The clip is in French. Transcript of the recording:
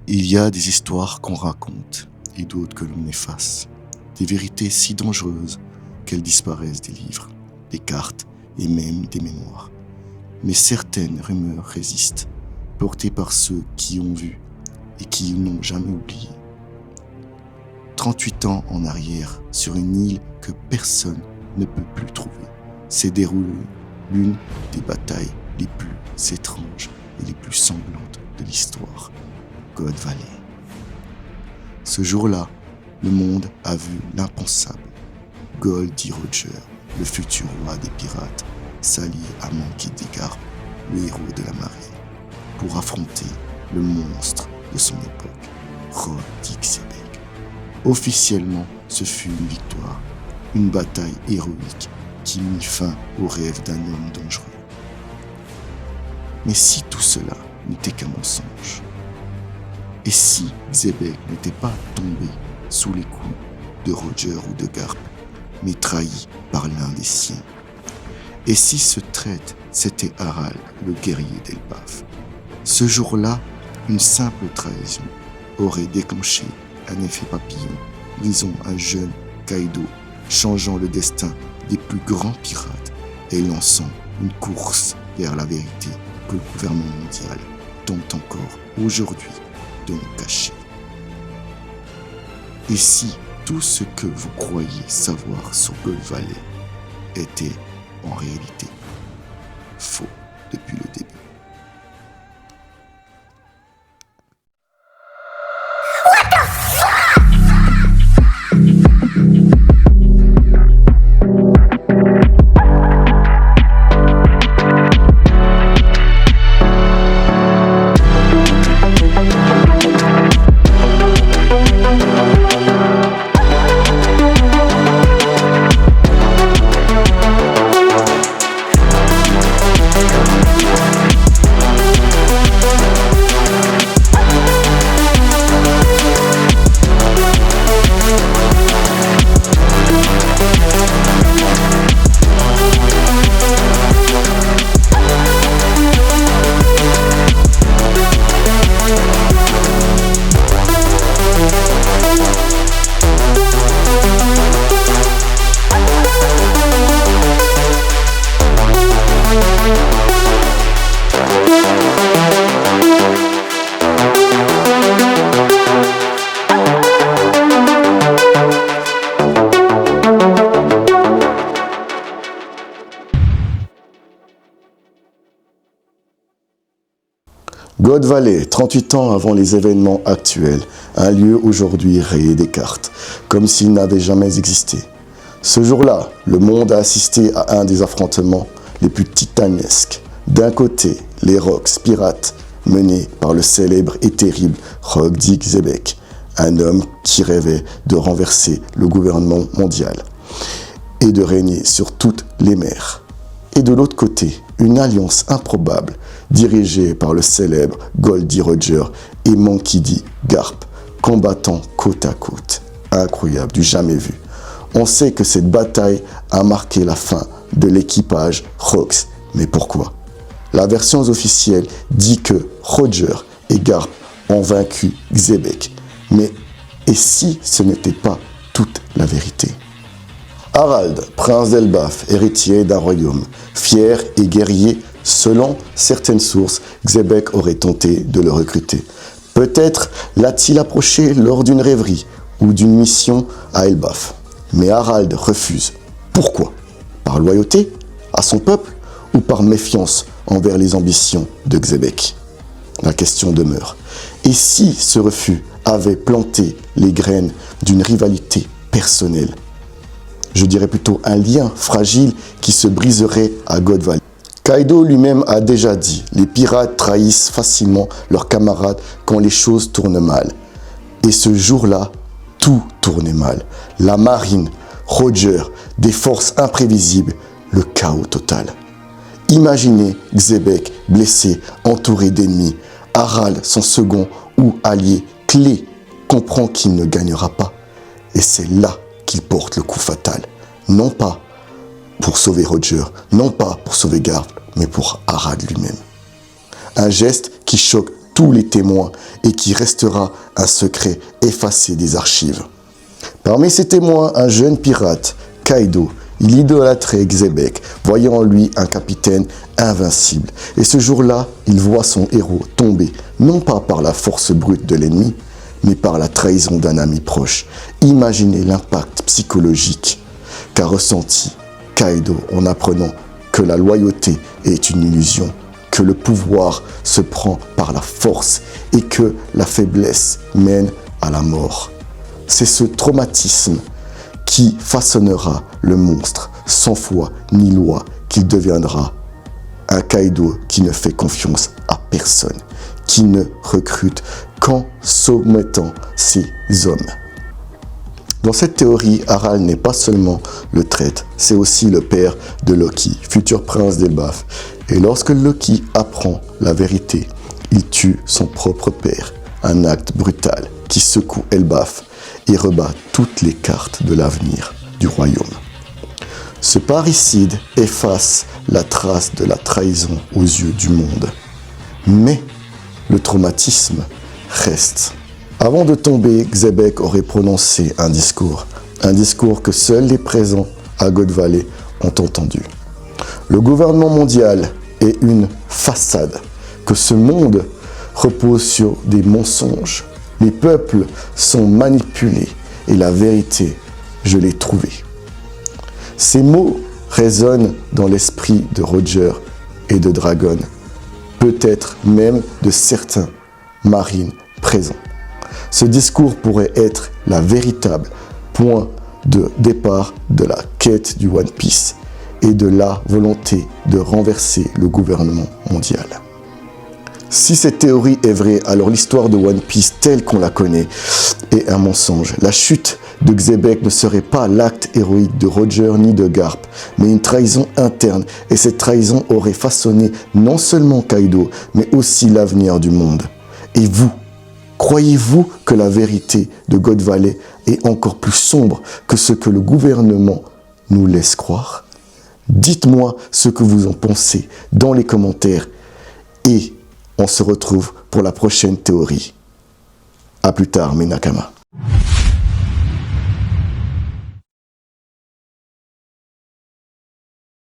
Il y a des histoires qu'on raconte et d'autres que l'on efface. Des vérités si dangereuses qu'elles disparaissent des livres, des cartes et même des mémoires. Mais certaines rumeurs résistent, portées par ceux qui ont vu et qui n'ont jamais oublié. 38 ans en arrière, sur une île que personne ne peut plus trouver, s'est déroulée l'une des batailles les plus étranges et les plus sanglantes de l'histoire, God Valley. Ce jour-là, le monde a vu l'impensable. Goldie Roger, le futur roi des pirates, s'allie à Monkey D. Garp, le héros de la marine, pour affronter le monstre de son époque, Rod Dick Zebek. Officiellement, ce fut une victoire, une bataille héroïque qui mit fin au rêve d'un homme dangereux. Mais si tout cela n'était qu'un mensonge, et si Zebek n'était pas tombé sous les coups de Roger ou de Garp, mais trahi par l'un des siens, et si ce traître c'était Harald, le guerrier d'Elbaf, ce jour-là, une simple trahison aurait déclenché un effet papillon, disons un jeune Kaido, changeant le destin des plus grands pirates et lançant une course vers la vérité que le gouvernement mondial tente encore aujourd'hui de nous cacher. Et si tout ce que vous croyez savoir sur God Valley était en réalité faux depuis le début? God Valley, 38 ans avant les événements actuels, un lieu aujourd'hui rayé des cartes, comme s'il n'avait jamais existé. Ce jour-là, le monde a assisté à un des affrontements les plus titanesques. D'un côté, les Rocks pirates, menés par le célèbre et terrible Rod Dick Zebek, un homme qui rêvait de renverser le gouvernement mondial et de régner sur toutes les mers. Et de l'autre côté, une alliance improbable dirigée par le célèbre Goldie Roger et Monkey D. Garp, combattant côte à côte. Incroyable, du jamais vu. On sait que cette bataille a marqué la fin de l'équipage Rocks. Mais pourquoi? La version officielle dit que Roger et Garp ont vaincu Zebek. Mais et si ce n'était pas toute la vérité? Harald, prince d'Elbaf, héritier d'un royaume, fier et guerrier, selon certaines sources, Zebek aurait tenté de le recruter. Peut-être l'a-t-il approché lors d'une rêverie ou d'une mission à Elbaf. Mais Harald refuse. Pourquoi? Par loyauté à son peuple ou par méfiance envers les ambitions de Zebek? La question demeure. Et si ce refus avait planté les graines d'une rivalité personnelle? Je dirais plutôt un lien fragile qui se briserait à God Valley. Kaido lui-même a déjà dit, les pirates trahissent facilement leurs camarades quand les choses tournent mal. Et ce jour-là, tout tournait mal. La marine, Roger, des forces imprévisibles, le chaos total. Imaginez Zebek blessé, entouré d'ennemis. Harald, son second ou allié clé, comprend qu'il ne gagnera pas. Et c'est là qu'il porte le coup fatal. Non pas pour sauver Roger, non pas pour sauver Garp, mais pour Harald lui-même. Un geste qui choque tous les témoins et qui restera un secret effacé des archives. Parmi ces témoins, un jeune pirate, Kaido. Il idolâtrait Xebec, voyant en lui un capitaine invincible. Et ce jour-là, il voit son héros tomber, non pas par la force brute de l'ennemi, mais par la trahison d'un ami proche. Imaginez l'impact psychologique qu'a ressenti Kaido en apprenant que la loyauté est une illusion, que le pouvoir se prend par la force et que la faiblesse mène à la mort. C'est ce traumatisme qui façonnera le monstre sans foi ni loi qu'il deviendra. Un Kaido qui ne fait confiance à personne, qui ne recrute qu'en soumettant ses hommes. Dans cette théorie, Harald n'est pas seulement le traître, c'est aussi le père de Loki, futur prince d'Elbaf. Et lorsque Loki apprend la vérité, il tue son propre père, un acte brutal qui secoue Elbaf et rebat toutes les cartes de l'avenir du royaume. Ce parricide efface la trace de la trahison aux yeux du monde. Mais le traumatisme reste. Avant de tomber, Xebec aurait prononcé un discours que seuls les présents à God Valley ont entendu. Le gouvernement mondial est une façade, que ce monde repose sur des mensonges. Les peuples sont manipulés et la vérité, je l'ai trouvée. Ces mots résonnent dans l'esprit de Roger et de Dragon, peut-être même de certains marines présents. Ce discours pourrait être la véritable point de départ de la quête du One Piece et de la volonté de renverser le gouvernement mondial. Si cette théorie est vraie, alors l'histoire de One Piece telle qu'on la connaît est un mensonge. La chute de Xebec ne serait pas l'acte héroïque de Roger ni de Garp, mais une trahison interne. Et cette trahison aurait façonné non seulement Kaido, mais aussi l'avenir du monde. Et vous, croyez-vous que la vérité de God Valley est encore plus sombre que ce que le gouvernement nous laisse croire? Dites-moi ce que vous en pensez dans les commentaires et on se retrouve pour la prochaine théorie. À plus tard, mes Nakama.